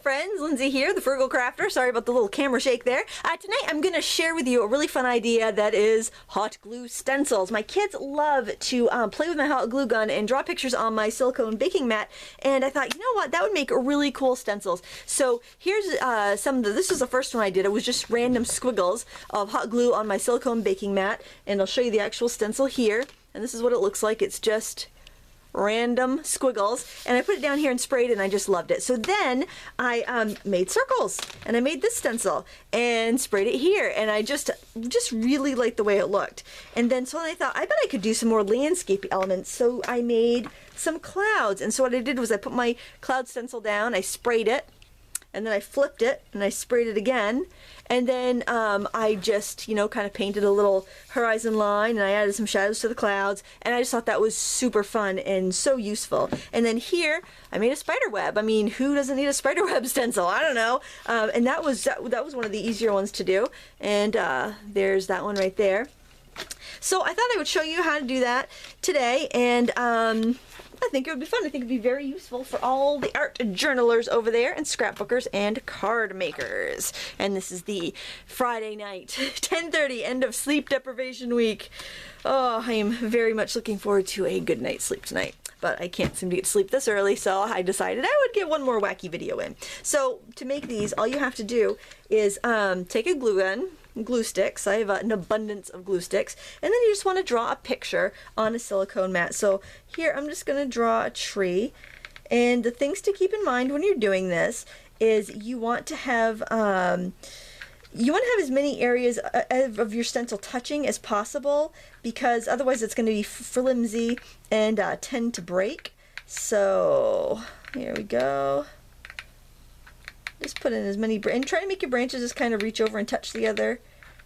friends, Lindsay here, the Frugal Crafter. Sorry about the little camera shake there. Tonight I'm going to share with you a really fun idea that is hot glue stencils. My kids love to play with my hot glue gun and draw pictures on my silicone baking mat, and I thought, you know what, that would make really cool stencils. So here's this is the first one I did. It was just random squiggles of hot glue on my silicone baking mat, and I'll show you the actual stencil here. And this is what it looks like. It's just random squiggles, and I put it down here and sprayed it, and I just loved it. So then I made circles, and I made this stencil and sprayed it here, and I just really liked the way it looked. And then so I thought, I bet I could do some more landscape elements, so I made some clouds. And so what I did was I put my cloud stencil down, I sprayed it, and then I flipped it and I sprayed it again, and then I just, you know, kind of painted a little horizon line, and I added some shadows to the clouds, and I just thought that was super fun and so useful. And then here I made a spider web. I mean, who doesn't need a spider web stencil? I don't know. And that was one of the easier ones to do. And there's that one right there. So I thought I would show you how to do that today, and I think it would be fun. I think it would be very useful for all the art journalers over there, and scrapbookers and card makers. And this is the Friday night, 10:30, end of sleep deprivation week. Oh, I am very much looking forward to a good night's sleep tonight. But I can't seem to get to sleep this early, so I decided I would get one more wacky video in. So to make these, all you have to do is take a glue gun, glue sticks. I have an abundance of glue sticks, and then you just want to draw a picture on a silicone mat. So here I'm just going to draw a tree, and the things to keep in mind when you're doing this is you want to have as many areas of your stencil touching as possible, because otherwise it's going to be flimsy and tend to break. So here we go. Just put in as many, and try to make your branches just kind of reach over and touch the other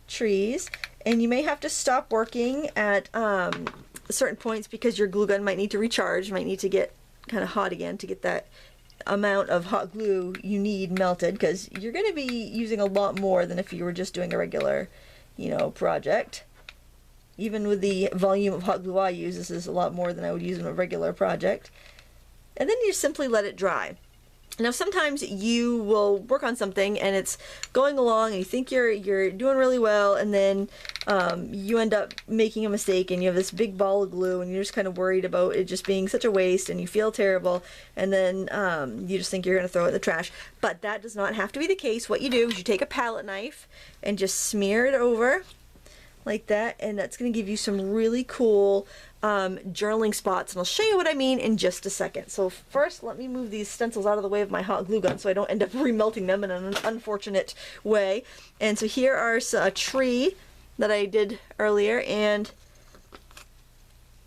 trees. And you may have to stop working at certain points because your glue gun might need to recharge, might need to get kind of hot again to get that amount of hot glue you need melted, because you're going to be using a lot more than if you were just doing a regular, you know, project. Even with the volume of hot glue I use, this is a lot more than I would use in a regular project. And then you simply let it dry. Now sometimes you will work on something and it's going along and you think you're doing really well, and then you end up making a mistake and you have this big ball of glue and you're just kind of worried about it just being such a waste and you feel terrible, and then you just think you're going to throw it in the trash. But that does not have to be the case. What you do is you take a palette knife and just smear it over like that, and that's going to give you some really cool journaling spots, and I'll show you what I mean in just a second. So first, let me move these stencils out of the way of my hot glue gun so I don't end up remelting them in an unfortunate way. And so here are a tree that I did earlier and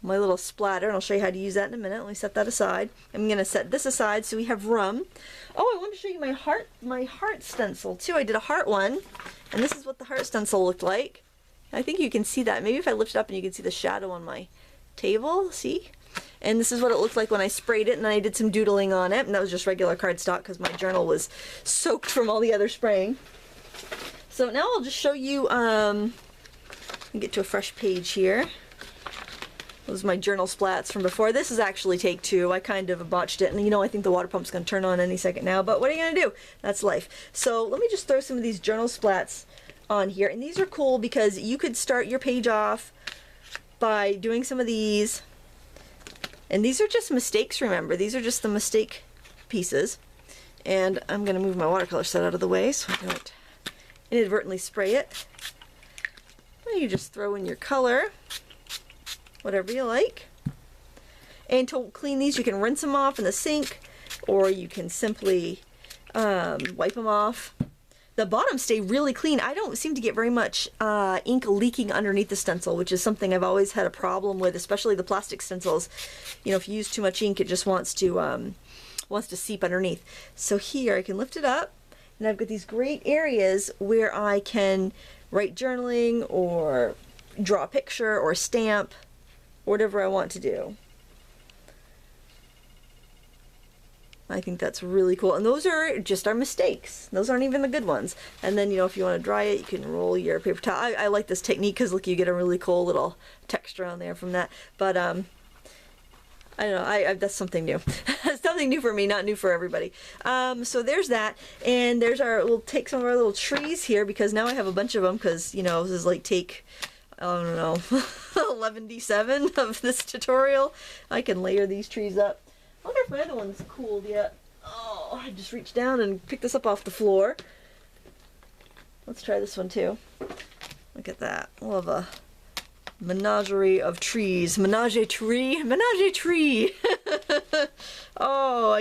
my little splatter, and I'll show you how to use that in a minute. Let me set that aside. I'm going to set this aside so we have room. Oh, I want to show you my heart stencil too. I did a heart one, and this is what the heart stencil looked like. I think you can see that. Maybe if I lift it up and you can see the shadow on my table, see? And this is what it looked like when I sprayed it, and then I did some doodling on it, and that was just regular cardstock because my journal was soaked from all the other spraying. So now I'll just show you, get to a fresh page here. Those are my journal splats from before. This is actually take two. I kind of botched it, and you know, I think the water pump's going to turn on any second now, but what are you going to do? That's life. So let me just throw some of these journal splats on here, and these are cool because you could start your page off by doing some of these, and these are just mistakes, remember, these are just the mistake pieces. And I'm going to move my watercolor set out of the way so I don't inadvertently spray it. And you just throw in your color, whatever you like, and to clean these you can rinse them off in the sink, or you can simply wipe them off. The bottoms stay really clean. I don't seem to get very much ink leaking underneath the stencil, which is something I've always had a problem with, especially the plastic stencils. You know, if you use too much ink, it just wants to seep underneath. So here I can lift it up, and I've got these great areas where I can write journaling or draw a picture or stamp, whatever I want to do. I think that's really cool, and those are just our mistakes. Those aren't even the good ones. And then, you know, if you want to dry it, you can roll your paper towel. I like this technique because look, you get a really cool little texture on there from that. But I don't know, that's something new. something new for me, not new for everybody. So there's that, and there's we'll take some of our little trees here, because now I have a bunch of them, because, you know, this is like take, I don't know, 11D7 of this tutorial. I can layer these trees up. I wonder if my other one's cooled yet. Oh, I just reached down and picked this up off the floor. Let's try this one too. Look at that. We'll have a menagerie of trees. Menage a tree? Menage a tree! Oh,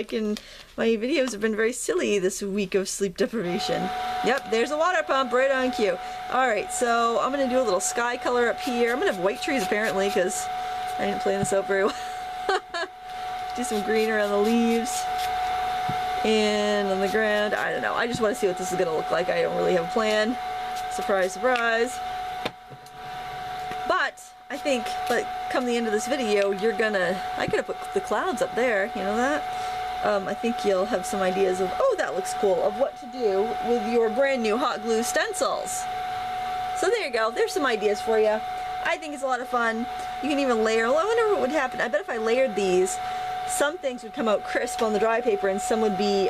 my videos have been very silly this week of sleep deprivation. Yep, there's a water pump right on cue. Alright, so I'm going to do a little sky color up here. I'm going to have white trees apparently, because I didn't plan this out very well. Do some green around the leaves. And on the ground, I don't know. I just want to see what this is going to look like. I don't really have a plan. Surprise, surprise. But I think, come the end of this video, I could have put the clouds up there, you know that? I think you'll have some ideas of, oh, that looks cool, of what to do with your brand new hot glue stencils. So there you go. There's some ideas for you. I think it's a lot of fun. You can even layer. Well, I wonder what would happen. I bet if I layered these, some things would come out crisp on the dry paper and some would be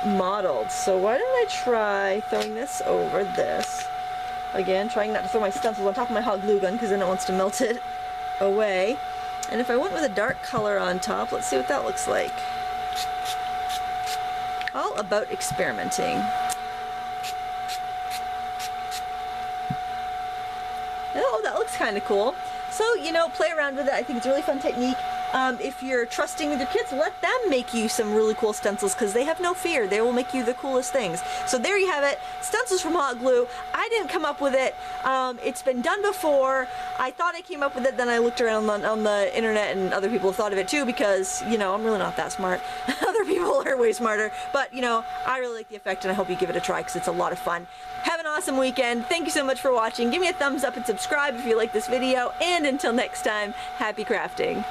mottled. So why don't I try throwing this over this? Again, trying not to throw my stencils on top of my hot glue gun, because then it wants to melt it away. And if I went with a dark color on top, let's see what that looks like. All about experimenting. Oh, that looks kind of cool. So, you know, play around with it. I think it's a really fun technique. If you're trusting with your kids, let them make you some really cool stencils, because they have no fear. They will make you the coolest things. So there you have it. Stencils from hot glue. I didn't come up with it. It's been done before. I thought I came up with it, then I looked around on the internet and other people have thought of it too, because, you know, I'm really not that smart. Other people are way smarter. But, you know, I really like the effect, and I hope you give it a try, because it's a lot of fun. Have an awesome weekend. Thank you so much for watching. Give me a thumbs up and subscribe if you like this video. And until next time, happy crafting.